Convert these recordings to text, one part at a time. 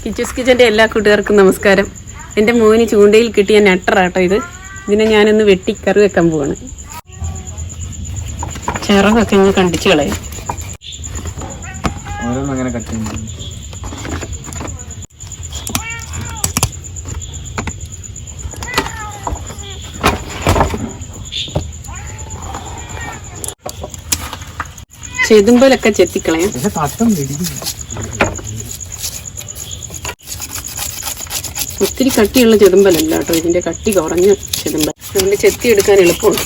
കിച്ചൂസ് കിച്ചൻ്റെ എല്ലാ കൂട്ടുകാർക്കും നമസ്കാരം. എൻ്റെ മോന് ചൂണ്ടയിൽ കിട്ടിയ നട്ടറാട്ടോ ഇത്. ഇതിനെ ഞാനൊന്ന് വെട്ടി കറി വെക്കാൻ പോവാണ്. ചിറകൊക്കെ ഇങ്ങനെ കണ്ടിച്ച് കളയും. ചെതുമ്പലൊക്കെ ചെത്തിക്കളയാം. ഒത്തിരി കട്ടിയുള്ള ചെതുമ്പലല്ല കേട്ടോ, ഇതിന്റെ കട്ടി കുറഞ്ഞ ചെതുമ്പൽ. അതുകൊണ്ട് ചെത്തിയെടുക്കാൻ എളുപ്പമുണ്ട്.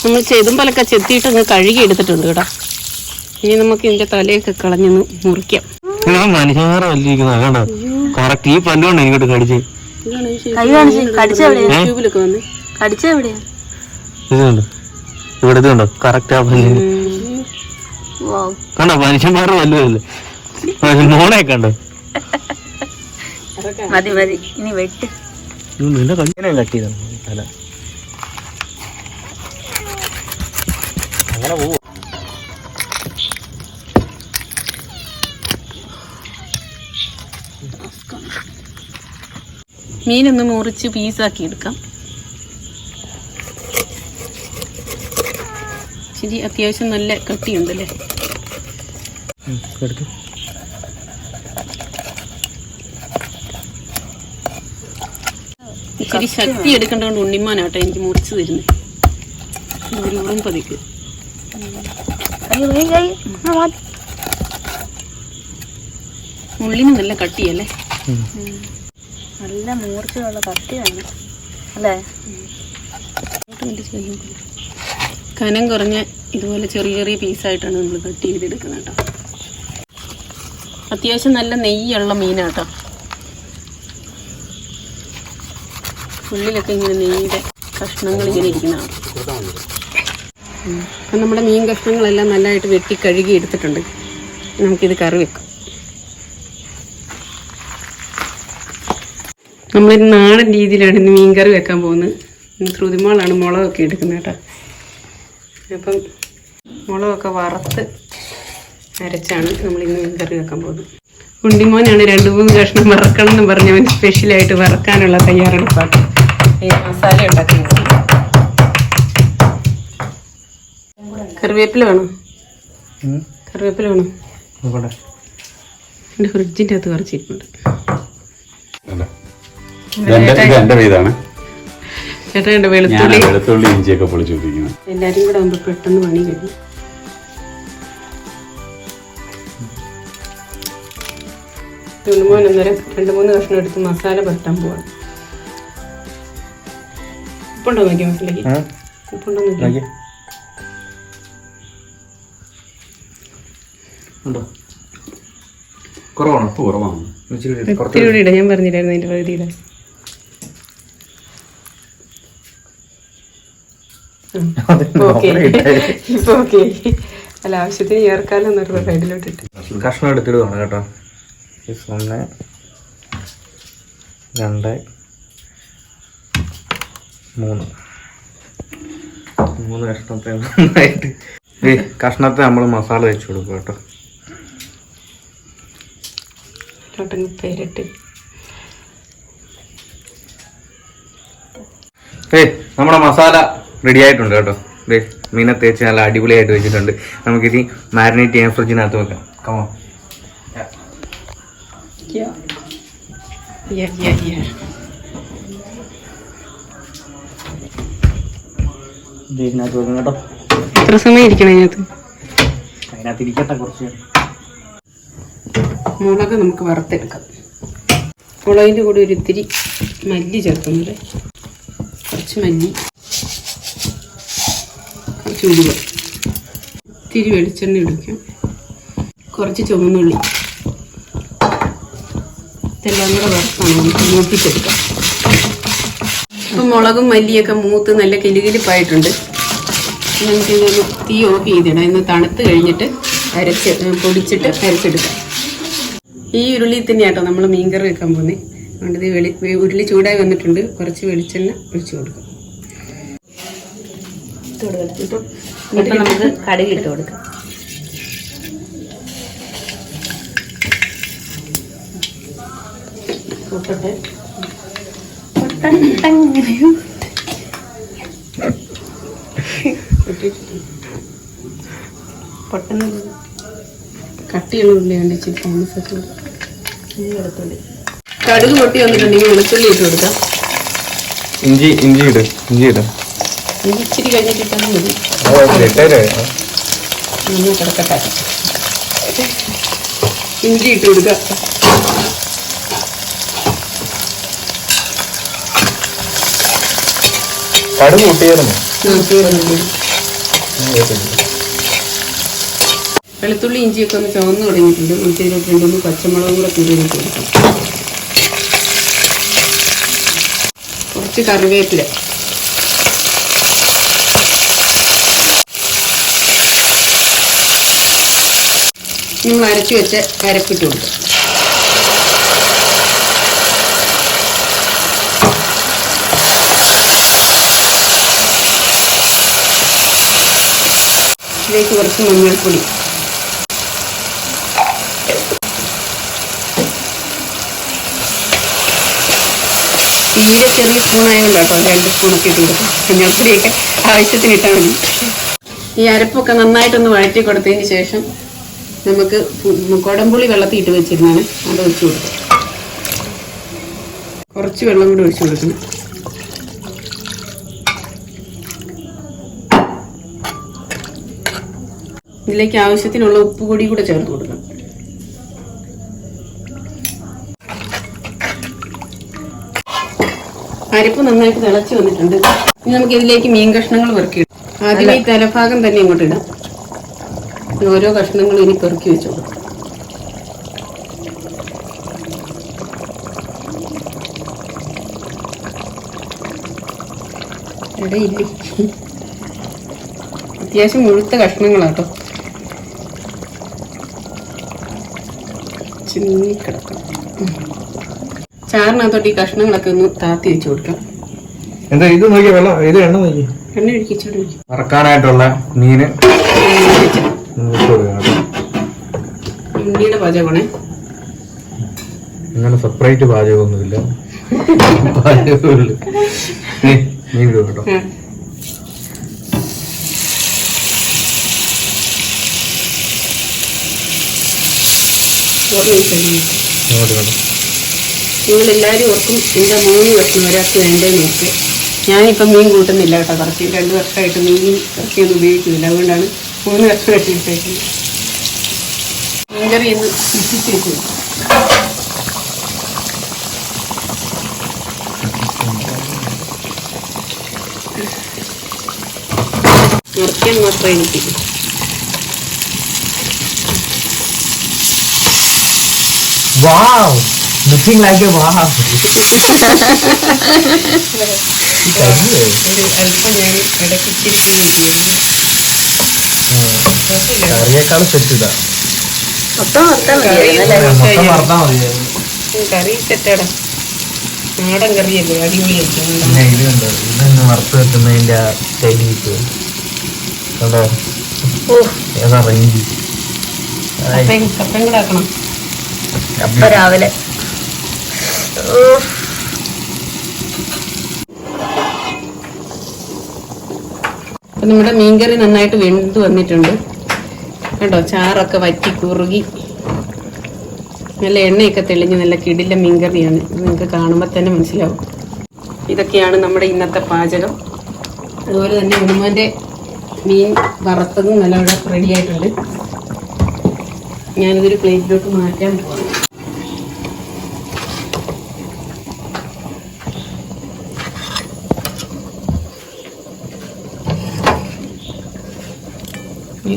നമ്മൾ ചെതുമ്പലൊക്കെ ചെത്തിയിട്ടൊന്ന് കഴുകി എടുത്തിട്ടുണ്ട് കേട്ടോ. ഇനി നമുക്ക് ഇതിന്റെ തലയൊക്കെ കളഞ്ഞൊന്ന് മുറിക്കാം. മനുഷ്യന്മാരുടെ വല്ലതല്ലേ മോണെ കണ്ടോ? മതി മതി, ഇനി വെട്ട്. നിന്റെ കല്യാണം കട്ട് ചെയ്ത തല അങ്ങനെ പോവോ? മീനൊന്ന് മുറിച്ച് പീസാക്കി എടുക്കാം. ശരി, അത്യാവശ്യം നല്ല കട്ടിയുണ്ടല്ലേ. ഇച്ചിരി ശക്തി എടുക്കേണ്ടതുകൊണ്ട് ഉണ്ണിമാനാട്ടോ എനിക്ക് മുറിച്ച് തരുന്നത്. ഒരു ഉറുമ്പതിക്ക് ഉള്ളിന് നല്ല കട്ടിയല്ലേ. നല്ല മൂർച്ചയുള്ള കത്തിയാണ് അല്ലേ. കനം കുറഞ്ഞ ഇതുപോലെ ചെറിയ ചെറിയ പീസായിട്ടാണ് നമ്മൾ കട്ട് ചെയ്തെടുക്കുന്നത് കേട്ടോ. അത്യാവശ്യം നല്ല നെയ്യുള്ള മീനാട്ടോ. ഉള്ളിലൊക്കെ ഇങ്ങനെ നെയ്യുടെ കഷ്ണങ്ങൾ ഇങ്ങനെ ഇരിക്കുന്നതാണ്. അപ്പം നമ്മുടെ മീൻ കഷ്ണങ്ങളെല്ലാം നല്ലതായിട്ട് വെട്ടി കഴുകി എടുത്തിട്ടുണ്ട്. നമുക്കിത് കറി വെക്കാം. നമ്മളൊരു നാടൻ രീതിയിലാണ് ഇന്ന് മീൻ കറി വെക്കാൻ പോകുന്നത്. ശ്രുതിമാളാണ് മുളകൊക്കെ എടുക്കുന്നത് കേട്ടോ. അപ്പം മുളകൊക്കെ വറുത്ത് അരച്ചാണ് നമ്മളിന്ന് മീൻ കറി വെക്കാൻ പോകുന്നത്. ഉണ്ണിമോനാണ് 2-3 കഷ്ണം വറക്കണം എന്ന് പറഞ്ഞവൻ സ്പെഷ്യലായിട്ട് വറക്കാനുള്ള തയ്യാറെടുപ്പാണ്. മസാല ഉണ്ടാക്കുന്നത്. കറിവേപ്പില വേണം. കറിവേപ്പില വേണം. എൻ്റെ ഫ്രിഡ്ജിൻ്റെ അകത്ത് കുറച്ചിരിപ്പുണ്ട്. ചേട്ടാ വെളുത്തുള്ളി ഇഞ്ചിയൊക്കെ പൊളിച്ചുകൊണ്ടിരിക്കുന്നു. എല്ലാരും കൂടെ ആകുമ്പോ പെട്ടെന്ന് പണി കഴിയും. ഉണ്ണിമോൻ അന്നേരം 2-3 കഷ്ണം എടുത്ത് മസാല പരത്താൻ പോവാണ്. ഉപ്പുണ്ടോ നോക്കിയ മസാലക്ക്? ഉപ്പുണ്ടോന്നില്ല. കുറവാണ്, ഉപ്പ് കുറവാണ്. ഇത്തിരി കൂടി ഇടാം. ഞാൻ പറഞ്ഞില്ലായിരുന്നു അതിന്റെ പകുതിയിടാൻ. ഇപ്പൊ ഓക്കെ. അല്ല, ആവശ്യത്തിന് ചേർക്കാലോ എന്നൊരു സൈഡിലോട്ട് ഇട്ട് കഷ്ണം എടുത്തിടുവാണ് കേട്ടോ. 1 2 3 കഷ്ണത്തെ നന്നായിട്ട് കഷ്ണത്തെ നമ്മൾ മസാല വെച്ച് കൊടുക്കും കേട്ടോ. പേരിട്ട് നമ്മുടെ മസാല റെഡി ആയിട്ടുണ്ട് കേട്ടോ. മീനെ തേച്ച് നല്ല അടിപൊളിയായിട്ട് വെച്ചിട്ടുണ്ട്. നമുക്കിത് മാരിനേറ്റ് ചെയ്യാൻ ഫ്രിഡ്ജിനകത്ത് വെക്കാം. കമോ ഇതിനകത്ത് വെക്കാം കേട്ടോ. എത്ര സമയം ഇരിക്കണം അതിനകത്ത്? അതിനകത്ത് ഇരിക്കട്ടെ കുറച്ച്. മുളക് നമുക്ക് വറുത്തെടുക്കാം. മുളകിൻ്റെ കൂടെ ഒരു ഇത്തിരി മല്ലി ചേർക്കുന്നത്. കുറച്ച് മല്ലി, കുറച്ച് ഉലുവ, ഇത്തിരി വെളിച്ചെണ്ണ ഒഴിക്കാം, കുറച്ച് ചുവന്നുള്ളി. ഇതെല്ലാം കൂടെ വറുത്താണ് നമുക്ക് മൂപ്പിച്ചെടുക്കാം. ഇപ്പം മുളകും മല്ലിയൊക്കെ മൂത്ത് നല്ല കിലുകിലിപ്പായിട്ടുണ്ട്. നമുക്കിതൊന്ന് തീ ഓഫ് ചെയ്തിടാം. ഇന്ന് തണുത്ത് കഴിഞ്ഞിട്ട് പൊടിച്ചിട്ട് അരച്ചെടുക്കാം. ഈ ഉരുളി തന്നെയാട്ടോ നമ്മൾ മീൻകറി വെക്കാൻ പോകുന്നത്. അതുകൊണ്ട് ഇത് ഉരുളി ചൂടായി വന്നിട്ടുണ്ട്. കുറച്ച് വെളിച്ചെണ്ണ ഒഴിച്ചു കൊടുക്കാം. എന്നിട്ട് നമുക്ക് കടുക് ഇട്ട് കൊടുക്കാം. പൊട്ടന് കട്ടിയുള്ള ഉള്ളിയുണ്ട്. കടുക് പൊട്ടി വന്നിട്ടുണ്ടെങ്കിൽ വെളുത്തുള്ളി ഇട്ട് കൊടുക്കാം. ഇഞ്ചി ഇട്. ഇച്ചിരി കഴിഞ്ഞിട്ടാണ് മതി. കിടക്കട്ടെ. ഇഞ്ചി ഇട്ട് കൊടുക്കാം. കടുക് പൊട്ടിയായിരുന്നു. വെളുത്തുള്ളി ഇഞ്ചിയൊക്കെ ഒന്ന് ചുവന്ന് തുടങ്ങിയിട്ടുണ്ട്. നമുക്ക് ഇതിലോട്ട് 2-3 പച്ചമുളകും കൂടെ കുരുവിട്ട് കൊടുക്കാം. കുറച്ച് കറിവേപ്പില, നമ്മൾ അരച്ചു വെച്ച് അരപ്പിട്ട് കൊടുക്കാം. ഇതിലേക്ക് കുറച്ച് മഞ്ഞൾപ്പൊടി, തീരെ ചെറിയ സ്പൂണായതുകൊണ്ട് കേട്ടോ 2 സ്പൂണൊക്കെ ഇട്ട് കൊടുക്കും. മഞ്ഞൾപ്പൊടിയൊക്കെ ആവശ്യത്തിന് ഇട്ടാൽ മതി. ഈ അരപ്പൊക്കെ നന്നായിട്ടൊന്ന് വഴറ്റി കൊടുത്തതിന് ശേഷം നമുക്ക് കുടംപുളി വെള്ളത്തിൽ ഇട്ട് വെച്ചിരുന്നാണ് അത് ഒഴിച്ചു കൊടുക്കാം. കുറച്ച് വെള്ളം കൂടി ഒഴിച്ചു കൊടുക്കണം. ഇതിലേക്ക് ആവശ്യത്തിനുള്ള ഉപ്പ് പൊടി കൂടെ ചേർത്ത് കൊടുക്കണം. അരപ്പ് നന്നായിട്ട് തിളച്ച് വന്നിട്ടുണ്ട്. ഇനി നമുക്ക് ഇതിലേക്ക് മീൻ കഷ്ണങ്ങൾ പെറുക്കിയിടാം. ആദ്യം ഈ തലഭാഗം തന്നെ ഇങ്ങോട്ട് ഇടാം. ഓരോ കഷ്ണങ്ങളും ഇനി പെറുക്കി വെച്ചോളൂ. ഇടയില്ലേ, അത്യാവശ്യം മുഴുത്ത കഷ്ണങ്ങളാട്ടോ. ചിന്നിക്കിടക്കണം. ചാറിനകത്തോട്ട് ഈ കഷ്ണങ്ങളൊക്കെ ഒന്ന് താത്തി വെച്ച് കൊടുക്കാം. എന്താ ഇത് നോക്കിയ വെള്ളം, ഇത് എണ്ണ നോക്കി, എണ്ണ ഒഴിച്ചിട്ട് വറക്കാനായിട്ടുള്ള മീന് ഉണ്ണിയുടെ പാചകമാണേ. അങ്ങനെ സെപ്പറേറ്റ് പാചകമൊന്നുമില്ല. മീൻ കേട്ടോ. നിങ്ങളെല്ലാവരും ഓർക്കും എൻ്റെ 3 കഷ്ണം ഒരാൾക്ക് വേണ്ടതെന്ന് നോക്കുക. ഞാനിപ്പം മീൻ കൂട്ടുന്നില്ല കേട്ടോ. കുറച്ച് 2 വർഷമായിട്ട് മീൻ കുറച്ചൊന്നും ഉപയോഗിക്കുന്നില്ല. അതുകൊണ്ടാണ് 3 കഷ്ണം ഇട്ടേക്കുന്നത്. മീൻകറി ഒന്ന് ഇട്ടിച്ച് വെച്ചു. മുറിക്കാൻ മാത്രം എനിക്ക് Wow! Looking like a wow! അല്പം ഞാൻ ഇടയ്ക്ക് ഇച്ചിരി കറിയേക്കാളും സെറ്റിതാ. കറി സെറ്റാടാ. നാടൻ കറിയല്ലേ, അടിപൊളിയായിരിക്കും. ഇതുണ്ട്, ഇതൊന്ന് വറുത്ത് വെക്കുന്നതിന്റെ ശൈലിക്ക് കണ്ടോ ഏതാ റേഞ്ച്. കപ്പയും കൂടെ ആക്കണം. രാവിലെ അപ്പം നമ്മുടെ മീൻകറി നന്നായിട്ട് വെന്ത് വന്നിട്ടുണ്ട് കേട്ടോ. ചാറൊക്കെ വറ്റി കുറുകി നല്ല എണ്ണയൊക്കെ തെളിഞ്ഞ് നല്ല കിടില മീൻകറിയാണ്. ഇത് നിങ്ങൾക്ക് കാണുമ്പോൾ തന്നെ മനസ്സിലാവും. ഇതൊക്കെയാണ് നമ്മുടെ ഇന്നത്തെ പാചകം. അതുപോലെ തന്നെ ഉമ്മൻ്റെ മീൻ വറുത്തതും നല്ല റെഡി ആയിട്ടുണ്ട്. ഞാനിതൊരു പ്ലേറ്റിലോട്ട് മാറ്റാൻ പോവാം.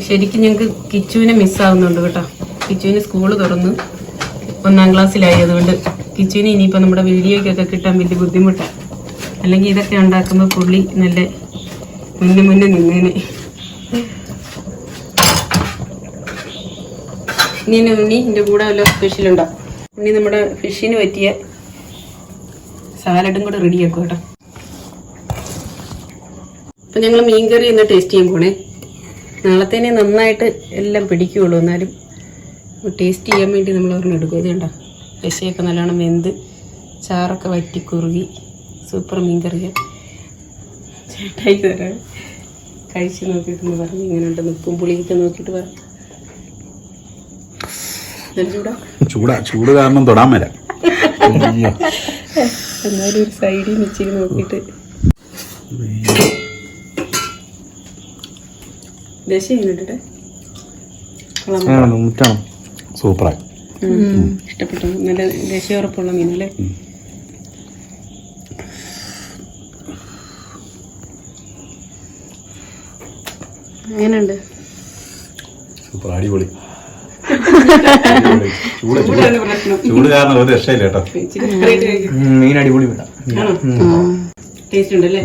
ശരിക്കും ഞങ്ങൾക്ക് കിച്ചുവിനെ മിസ്സാവുന്നുണ്ട് കേട്ടോ. കിച്ചുവിന് സ്കൂള് തുറന്ന് 1ാം ക്ലാസ്സിലായി. അതുകൊണ്ട് കിച്ചുവിന് ഇനിയിപ്പോൾ നമ്മുടെ വീഡിയോയ്ക്കൊക്കെ കിട്ടാൻ വലിയ ബുദ്ധിമുട്ടാണ്. അല്ലെങ്കിൽ ഇതൊക്കെ ഉണ്ടാക്കുമ്പോൾ പുള്ളി നല്ല മുന്നേ നിന്നേനെ. ഇനി ഉണ്ണി ഇതിൻ്റെ കൂടെ വല്ല സ്പെഷ്യലുണ്ടോ? ഉണ്ണി നമ്മുടെ ഫിഷിന് പറ്റിയ സാലഡും കൂടെ റെഡിയാക്കും കേട്ടോ. അപ്പം ഞങ്ങൾ മീൻകറി ഒന്ന് ടേസ്റ്റ് ചെയ്യാൻ പോണേ. നാളത്തേനെ നന്നായിട്ട് എല്ലാം പിടിക്കുകയുള്ളൂ, എന്നാലും ടേസ്റ്റ് ചെയ്യാൻ വേണ്ടി നമ്മൾ ഒരെണ്ണം എടുക്കും. ഇത് കണ്ടോ, രസയൊക്കെ നല്ലോണം വെന്ത് ചാറൊക്കെ വറ്റി കുറുകി സൂപ്പർ മീൻകറിയ. ചേട്ടായി തരാം, കഴിച്ച് നോക്കിയിട്ടൊന്ന് പറഞ്ഞു ഇങ്ങനെ ഉണ്ടെന്ന്, ഉപ്പും പുളിയൊക്കെ നോക്കിയിട്ട് പറ. ചൂട് കാരണം തൊടാൻ വരാം. എന്നാലും ഒരു സൈഡിൽ നിന്ന് ഇച്ചിരി നോക്കിയിട്ട് ദശ ഇങ്ങോട്ടെ സൂപ്പറായി, ഇഷ്ടപ്പെട്ടു. നല്ല ദശയുറപ്പുള്ള മീനല്ലേ? എങ്ങനെയുണ്ട്? സൂപ്പർ, അടിപൊളി. ചൂട് കാരണം ഒരു രക്ഷയില്ല കേട്ടോ. മീൻ അടിപൊളി. ടേസ്റ്റ് ഉണ്ടല്ലേ?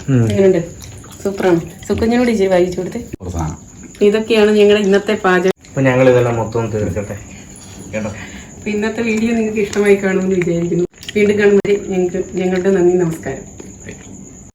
എങ്ങനെയുണ്ട്? സൂപ്പറാണ്. സുക്കുഞ്ഞിനോട് ഇച്ചിരി വായിച്ചു കൊടുത്തേ. ഇതൊക്കെയാണ് ഞങ്ങളുടെ ഇന്നത്തെ പാചകം. അപ്പൊ ഞങ്ങൾ ഇതെല്ലാം മൊത്തം തീർക്കട്ടെ കേട്ടോ. അപ്പൊ ഇന്നത്തെ വീഡിയോ നിങ്ങൾക്ക് ഇഷ്ടമായി കാണുമെന്ന് വിചാരിക്കുന്നു. വീണ്ടും കാണുമ്പോൾ ഞങ്ങളുടെ നന്ദി, നമസ്കാരം.